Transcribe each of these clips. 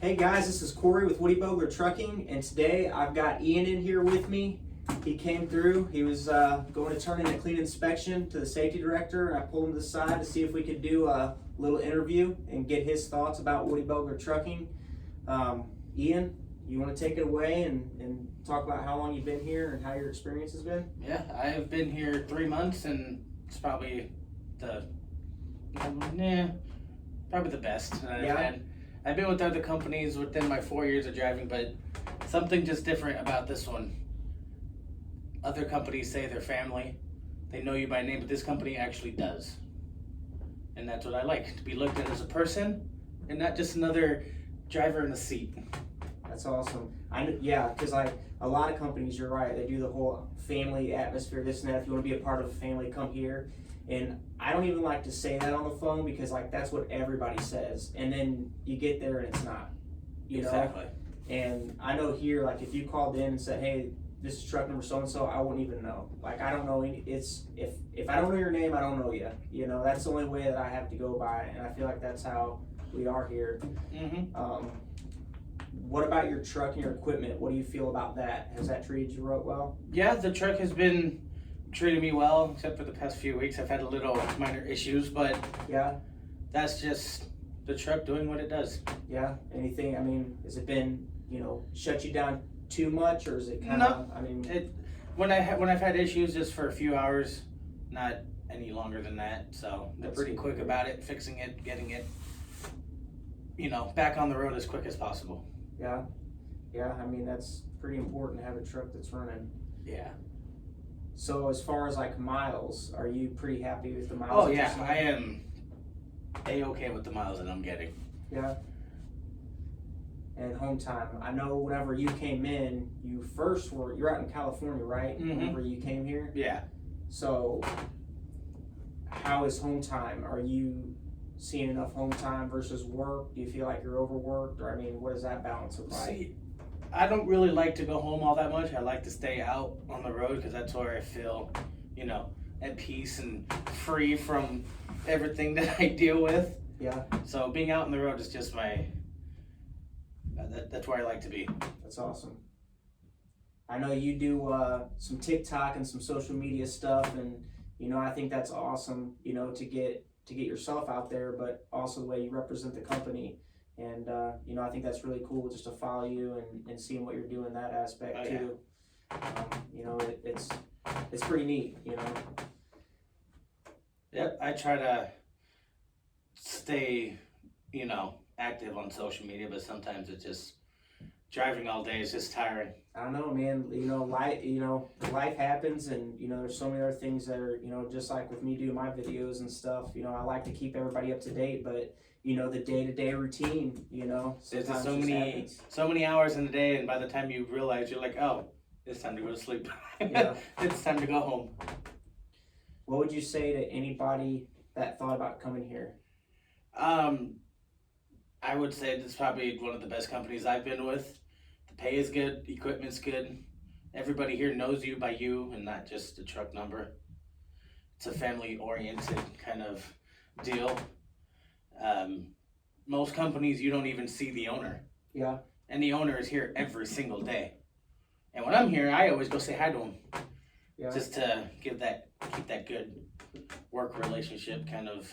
Hey guys, this is Corey with Woody Bogler Trucking, and today I've got Ian in here with me. He came through. He was going to turn in a clean inspection to the safety director, and I pulled him to the side to see if we could do a little interview and get his thoughts about Woody Bogler Trucking. Ian, you want to take it away and talk about how long you've been here and how your experience has been? Yeah, I have been here 3 months, and it's probably probably the best that I've had. I've been with other companies within my 4 years of driving, but something just different about this one. Other companies say they're family, they know you by name, but this company actually does. And that's what I like, to be looked at as a person and not just another driver in a seat. That's awesome. Because like a lot of companies, you're right, they do the whole family atmosphere, this and that. If you want to be a part of a family, come here. And I don't even like to say that on the phone because like that's what everybody says. And then you get there and it's not. You know? Exactly. And I know here, like if you called in and said, hey, this is truck number so and so, I wouldn't even know. Like I don't know if I don't know your name, I don't know you. You know, that's the only way that I have to go by, and I feel like that's how we are here. Mm-hmm. What about your truck and your equipment? What do you feel about that? Has that treated you well? Yeah, the truck has been treating me well, except for the past few weeks. I've had a little minor issues, but yeah, that's just the truck doing what it does. Yeah. Anything? I mean, has it been shut you down too much, or is it kind of? No. I mean, when I've had issues just for a few hours, not any longer than that. So they're pretty quick about it, fixing it, getting it, back on the road as quick as possible. Yeah. I mean, that's pretty important to have a truck that's running. Yeah. So as far as like miles, are you pretty happy with the miles? Oh yeah, I am A-okay with the miles that I'm getting. Yeah. And home time. I know whenever you came in, you're out in California, right? Mm-hmm. Whenever you came here? Yeah. So how is home time? Are you seeing enough home time versus work? Do you feel like you're overworked? Or I mean, what does that balance look like? See, I don't really like to go home all that much. I like to stay out on the road because that's where I feel, at peace and free from everything that I deal with. Yeah. So being out on the road is just that's where I like to be. That's awesome. I know you do some TikTok and some social media stuff, and I think that's awesome. To get yourself out there, but also the way you represent the company. And I think that's really cool just to follow you and seeing what you're doing in that aspect too. It's pretty neat. Yep, I try to stay, active on social media, but sometimes it's just driving all day is just tiring. I don't know, man. Life happens, and there's so many other things that are just like with me doing my videos and stuff. I like to keep everybody up to date, but the day-to-day routine. There's so many hours in the day, and by the time you realize, you're like, oh, it's time to go to sleep. Yeah. It's time to go home. What would you say to anybody that thought about coming here? I would say this is probably one of the best companies I've been with. The pay is good, equipment's good. Everybody here knows you by you and not just the truck number. It's a family-oriented kind of deal. Most companies, you don't even see the owner. Yeah. And the owner is here every single day. And when I'm here, I always go say hi to him. Yeah. Just to keep that good work relationship kind of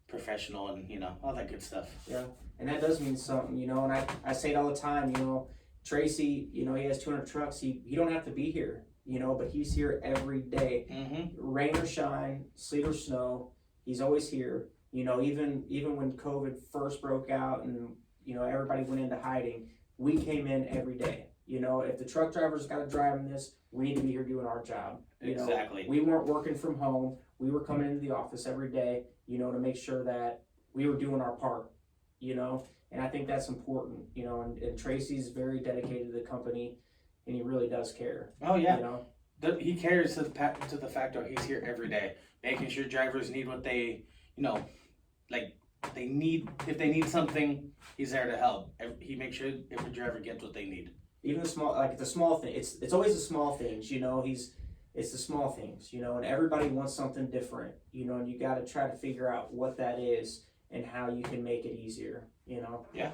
professional and, all that good stuff. Yeah. And that does mean something, and I say it all the time, Tracy, he has 200 trucks. He don't have to be here, but he's here every day. Mm-hmm. Rain or shine, sleet or snow, he's always here. Even when COVID first broke out and, everybody went into hiding, we came in every day. If the truck driver's got to drive in this, we need to be here doing our job. Exactly. We weren't working from home. We were coming into the office every day, to make sure that we were doing our part, and I think that's important, and Tracy's very dedicated to the company, and he really does care. Oh, yeah. He cares to the fact that he's here every day, making sure drivers need what they, they need. If they need something, he's there to help. He makes sure every driver gets what they need. Even the small thing. It's always the small things. It's the small things. And everybody wants something different. And you got to try to figure out what that is and how you can make it easier. Yeah.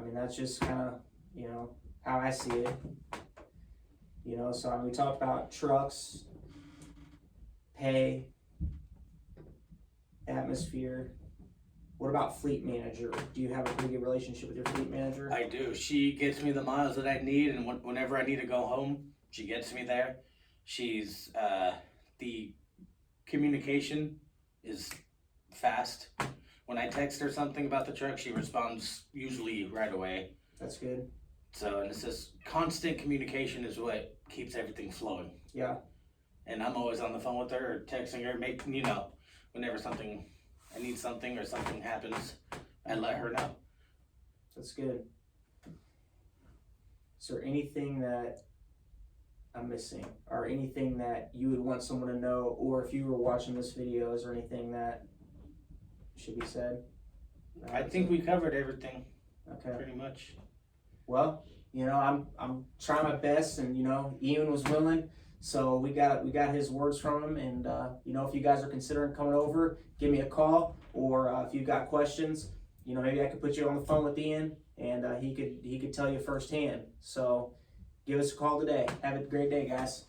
mean, that's just kind of, you know, how I see it. You know, so I mean, we talked about trucks, pay, atmosphere. What about fleet manager? Do you have a pretty good relationship with your fleet manager? I do. She gets me the miles that I need, and whenever I need to go home, she gets me there. She's the communication is fast. When I text her something about the truck, she responds usually right away. That's good. So, and it's just constant communication is what keeps everything flowing. Yeah. And I'm always on the phone with her or texting her, you know, whenever I need something or something happens, I let her know. That's good. Is there anything that I'm missing, or anything that you would want someone to know, or if you were watching this video, is there anything that should be said? I think we covered everything. Okay. Pretty much. Well, you know, I'm trying my best, and you know, Ian was willing, so we got his words from him, and you know, if you guys are considering coming over, give me a call, or if you've got questions, you know, maybe I could put you on the phone with Ian, and he could tell you firsthand. So give us a call today. Have a great day, guys.